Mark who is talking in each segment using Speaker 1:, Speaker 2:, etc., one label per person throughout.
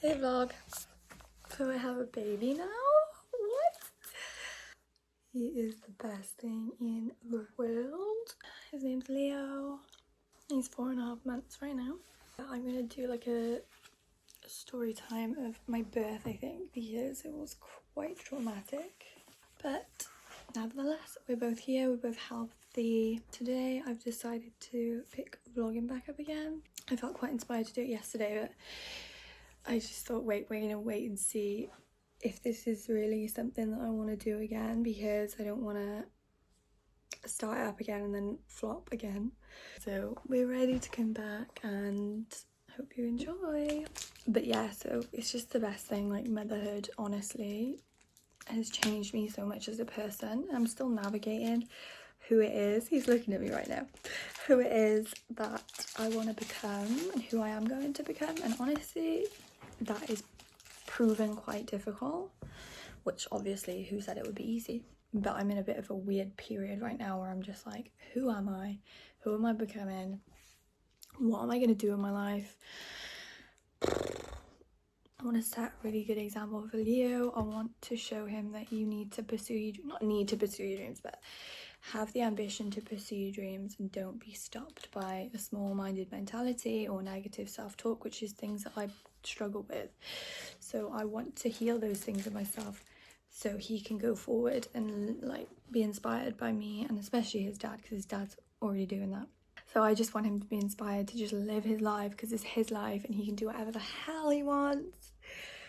Speaker 1: Hey vlog. So I have a baby now? What? He is the best thing in the world. His name's Leo. He's 4.5 months right now. I'm gonna do like a story time of my birth, I think, because it was quite traumatic. But nevertheless, we're both here, we're both healthy. Today I've decided to pick vlogging back up again. I felt quite inspired to do it yesterday, but I just thought, we're gonna wait and see if this is really something that I want to do again, because I don't want to start it up again and then flop again. So we're ready to come back and hope you enjoy. But yeah, so it's just the best thing. Like, motherhood honestly has changed me so much as a person. I'm still navigating who it is, he's looking at me right now, who it is that I want to become and who I am going to become. And honestly, that is proven quite difficult, which obviously, who said it would be easy? But I'm in a bit of a weird period right now where I'm just like, who am I? Who am I becoming? What am I going to do in my life? I want to set a really good example for Leo. I want to show him that you need to pursue, not need to pursue your dreams, but have the ambition to pursue your dreams, and don't be stopped by a small-minded mentality or negative self-talk, which is things that I struggle with. So I want to heal those things in myself so he can go forward and like be inspired by me, and especially his dad, because his dad's already doing that. So I just want him to be inspired to just live his life, because it's his life and he can do whatever the hell he wants.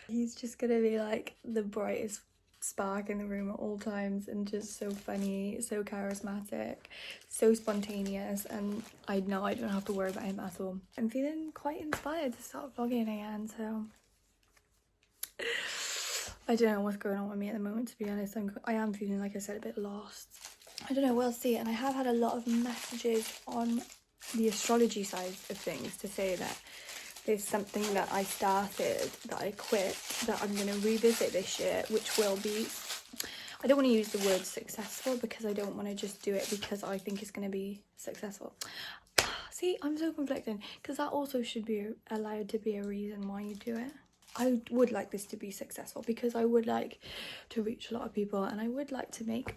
Speaker 1: He's just gonna be like the brightest spark in the room at all times, and just so funny, so charismatic, so spontaneous, and I know I don't have to worry about him at all. I'm feeling quite inspired to start vlogging again, so I don't know what's going on with me at the moment, to be honest. I am feeling, like I said, a bit lost. I don't know, we'll see. And I have had a lot of messages on the astrology side of things to say that there's something that I started, that I quit, that I'm going to revisit this year, which will be, I don't want to use the word successful, because I don't want to just do it because I think it's going to be successful. See, I'm so conflicted, because that also should be allowed to be a reason why you do it. I would like this to be successful because I would like to reach a lot of people, and I would like to make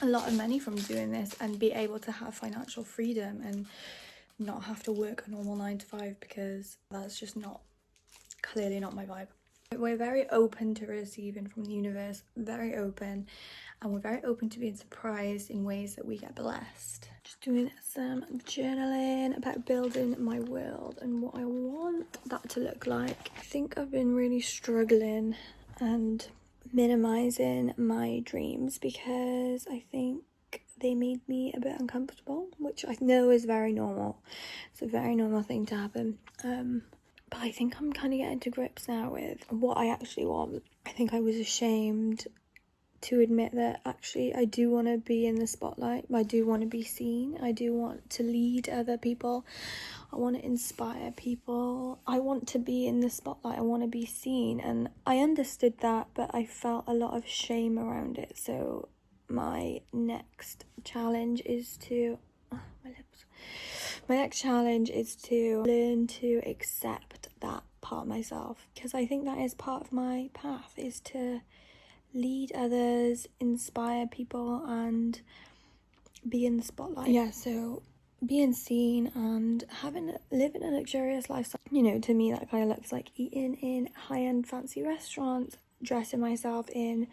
Speaker 1: a lot of money from doing this and be able to have financial freedom and not have to work a normal 9 to 5, because that's just clearly not my vibe. We're very open to receiving from the universe, very open, and we're very open to being surprised in ways that we get blessed. Just doing some journaling about building my world and what I want that to look like. I think I've been really struggling and minimizing my dreams because I think they made me a bit uncomfortable, which I know is very normal. It's a very normal thing to happen. But I think I'm kind of getting to grips now with what I actually want. I think I was ashamed to admit that actually I do want to be in the spotlight. I do want to be seen. I do want to lead other people. I want to inspire people. I want to be in the spotlight. I want to be seen. And I understood that, but I felt a lot of shame around it. So my next challenge is to my next challenge is to learn to accept that part of myself, because I think that is part of my path, is to lead others, inspire people, and be in the spotlight. Yeah, so being seen and living a luxurious lifestyle. You know, to me that kind of looks like eating in high-end fancy restaurants, dressing myself in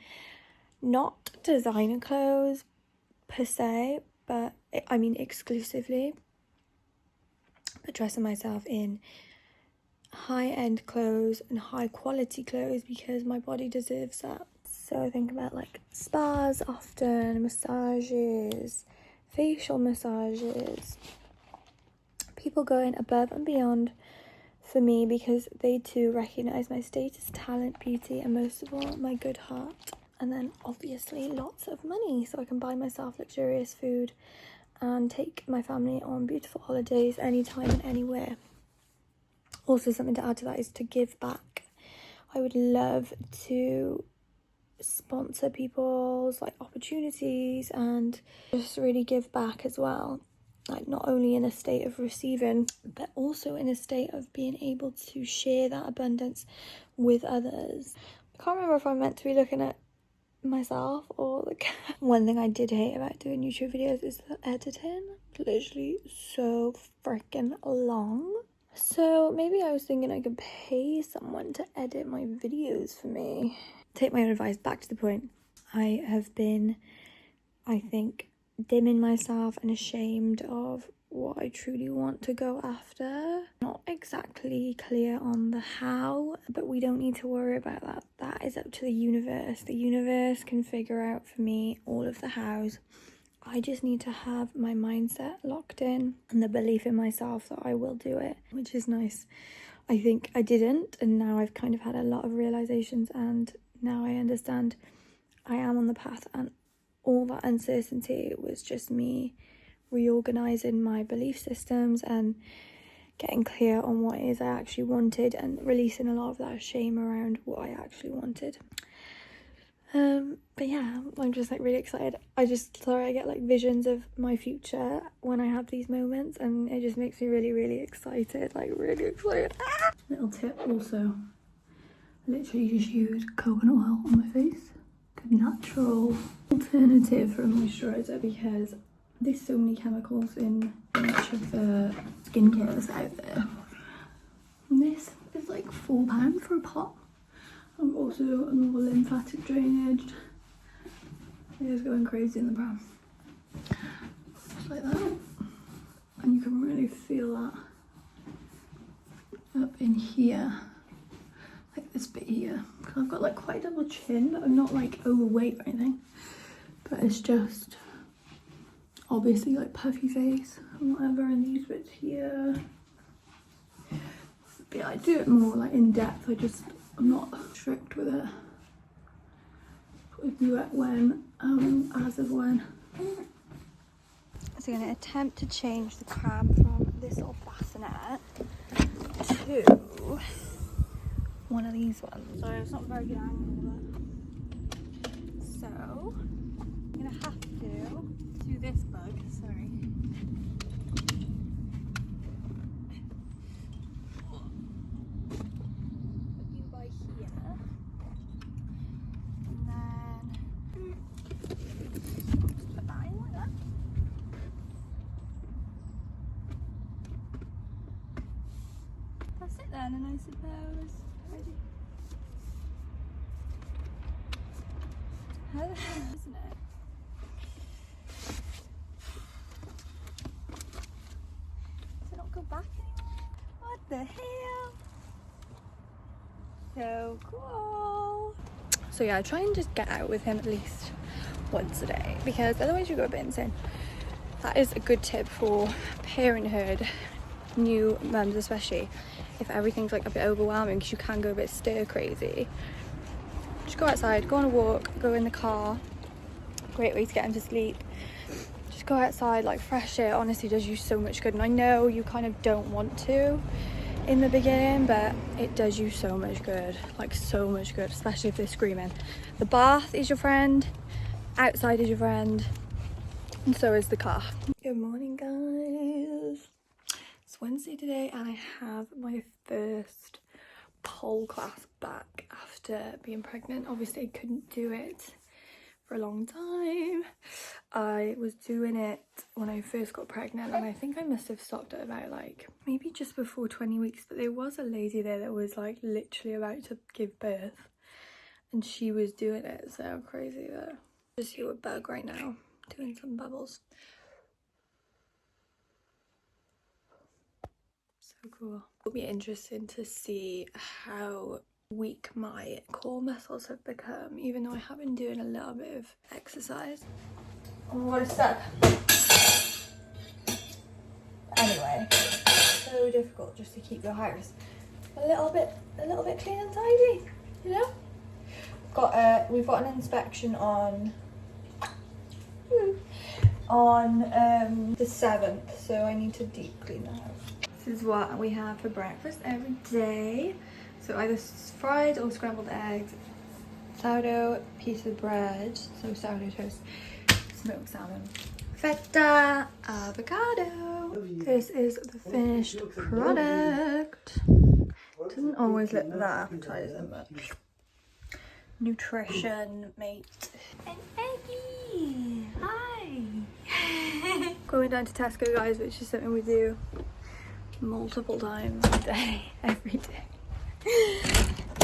Speaker 1: not designer clothes per se, but I mean exclusively, but dressing myself in high-end clothes and high quality clothes because my body deserves that. So I think about like spas often, massages, facial massages, people going above and beyond for me because they too recognize my status, talent, beauty, and most of all my good heart. And then obviously lots of money so I can buy myself luxurious food and take my family on beautiful holidays anytime and anywhere. Also, something to add to that is to give back. I would love to sponsor people's like opportunities and just really give back as well. like not only in a state of receiving, but also in a state of being able to share that abundance with others. I can't remember if I'm meant to be looking at myself or the cat. One thing I did hate about doing YouTube videos is the editing. Literally so freaking long. So maybe I was thinking I could pay someone to edit my videos for me. Take my own advice, back to the point. I have been, I think, dimming myself and ashamed of what I truly want to go after. Not exactly clear on the how, but we don't need to worry about that. That is up to the universe. The universe can figure out for me all of the hows. I just need to have my mindset locked in and the belief in myself that I will do it, which is nice. I think I didn't, and now I've kind of had a lot of realizations, and now I understand I am on the path, and all that uncertainty was just me reorganizing my belief systems and getting clear on what it is I actually wanted and releasing a lot of that shame around what I actually wanted. But yeah, I'm just like really excited. I get like visions of my future when I have these moments, and it just makes me really excited, like really excited. Little tip also, literally just use coconut oil on my face. Good natural alternative for a moisturizer, because there's so many chemicals in much of the skincare that's out there. And this is like £4 for a pot. I'm also more lymphatic drainage. It is going crazy in the brow. Just like that. And you can really feel that up in here. Like this bit here. Because I've got like quite a double chin, but I'm not like overweight or anything. But it's just obviously like puffy face and whatever, and these bits here. But yeah, I do it more like in depth. I'm not strict with it. We do it when, as of when. So I'm going to attempt to change the cram from this little bassinet to one of these ones. Sorry, it's not a very good angle, but so I'm going to have to do this bug, sorry. Put you by here. And then just put that in like that. That's it then, and I suppose. How the hell isn't it? Does it not go back anymore? What the hell? So cool. So yeah, I try and just get out with him at least once a day, because otherwise you go a bit insane. That is a good tip for parenthood, new mums especially, if everything's like a bit overwhelming, because you can go a bit stir crazy. Just go outside, go on a walk, go in the car. Great way to get him to sleep. Just go outside, like fresh air honestly does you so much good. And I know you kind of don't want to in the beginning, but it does you so much good, like so much good, especially if they're screaming. The bath is your friend, outside is your friend, and so is the car. Good morning, guys. It's Wednesday today, and I have my first pole class back after being pregnant. Obviously I couldn't do it for a long time. I was doing it when I first got pregnant, and I think I must have stopped at about like maybe just before 20 weeks, but there was a lady there that was like literally about to give birth and she was doing it. So crazy. That just here with Bug right now doing some bubbles. So cool. It'll be interesting to see how weak my core muscles have become, even though I have been doing a little bit of exercise. Oh, what a step. Anyway, so difficult just to keep your house a little bit clean and tidy, you know? We've got an inspection on the 7th, so I need to deep clean the house. This is what we have for breakfast every day. So either fried or scrambled eggs, sourdough, piece of bread, so sourdough toast, smoked salmon, feta avocado. This is the finished product. Doesn't always look that appetizing, but nutrition, mate. And Eggie, hi. Going down to Tesco, guys, which is something we do multiple times a day, every day.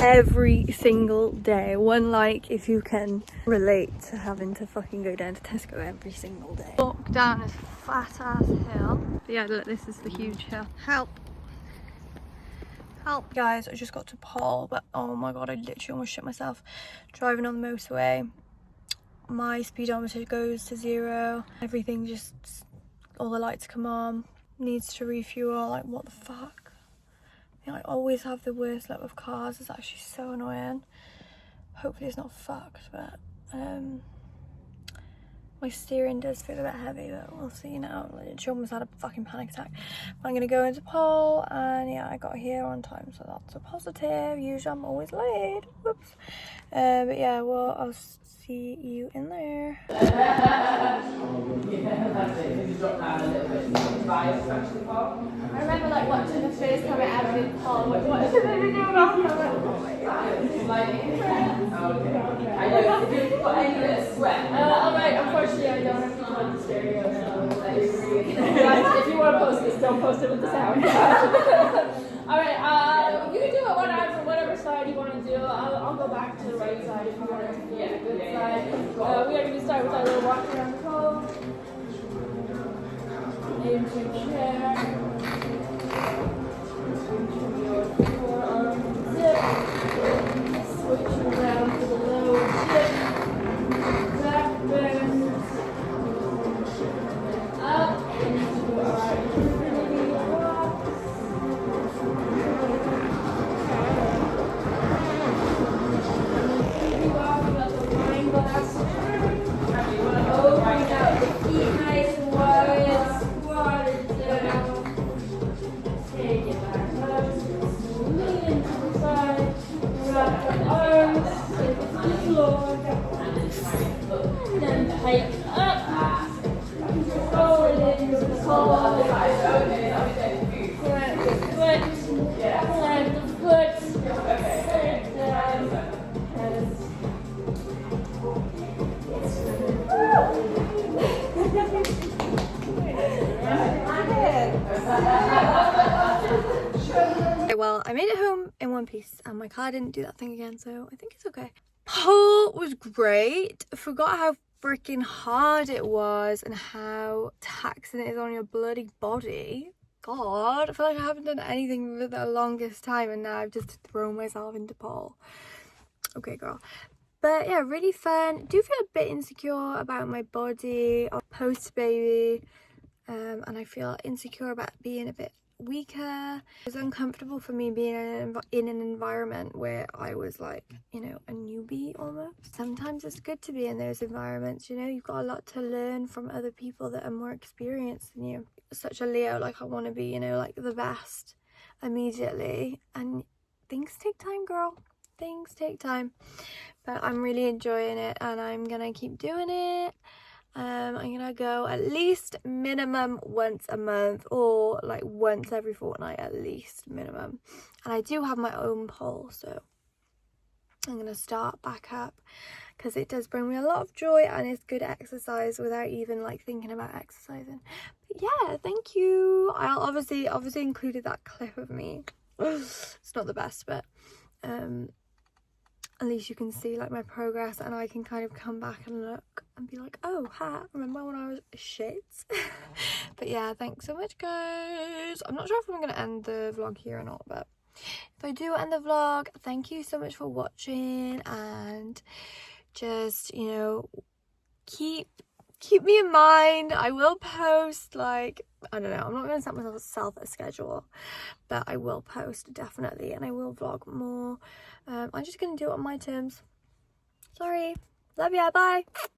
Speaker 1: Every single day. One like if you can relate to having to fucking go down to Tesco every single day. Walk down this fat ass hill. Yeah, look, this is the huge hill. Help. Help. Guys, I just got to Paul, but oh my god, I literally almost shit myself driving on the motorway. My speedometer goes to 0. Everything just, all the lights come on. Needs to refuel. Like, what the fuck? I always have the worst luck with cars. It's actually so annoying. Hopefully it's not fucked, but my steering does feel a bit heavy, but we'll see now. She almost had a fucking panic attack. But I'm gonna go into Pole, and yeah, I got here on time, so that's a positive. Usually I'm always late. Whoops. But yeah, well, I'll see you in there. I remember like watching the first time I ever did Paul. What is it that you're doing after? Oh my god. Alright, unfortunately I don't have to put on the stereo. If you want to post this, don't post it with the sound. Alright, you can do it whatever side you want to do. I'll go back to the right side if you want it to be a good side. We are going to start with our little walk around the pole. Into chair. Into your forearm zip. Switch around to the low chip. Back bend. Up into our infinity walk. Infinity walk about the wine glass turn. Open out the feet nice and wide. Squat it down. Take it back up. Lean into the side. Wrap your arms. Take it to the floor. Then tighten up. Forward into the pole. Plant the foot. Plant the foot. Sit down. Well, I made it home in one piece and my car didn't do that thing again, so I think it's okay. Pole was great. I forgot how freaking hard it was and how taxing it is on your bloody body. God, I feel like I haven't done anything for the longest time and now I've just thrown myself into pole. Okay, girl. But yeah, really fun. Do feel a bit insecure about my body post baby, and I feel insecure about being a bit weaker. It was uncomfortable for me being in an environment where I was like, you know, a newbie almost. Sometimes it's good to be in those environments, you know, you've got a lot to learn from other people that are more experienced than you. Such a Leo, like I want to be, you know, like the best immediately, and things take time, girl. Things take time, but I'm really enjoying it and I'm gonna keep doing it. I'm gonna go at least minimum once a month or like once every fortnight at least minimum, and I do have my own pole, so I'm gonna start back up because it does bring me a lot of joy and it's good exercise without even like thinking about exercising. But yeah, thank you. I'll obviously included that clip of me. It's not the best, but at least you can see like my progress and I can kind of come back and look and be like, oh, remember when I was shit? But yeah, thanks so much, guys. I'm not sure if I'm going to end the vlog here or not, but if I do end the vlog, thank you so much for watching, and just, you know, keep me in mind. I will post, like, I don't know, I'm not going to set myself a schedule, but I will post definitely, and I will vlog more. I'm just going to do it on my terms. Sorry. Love ya. Bye.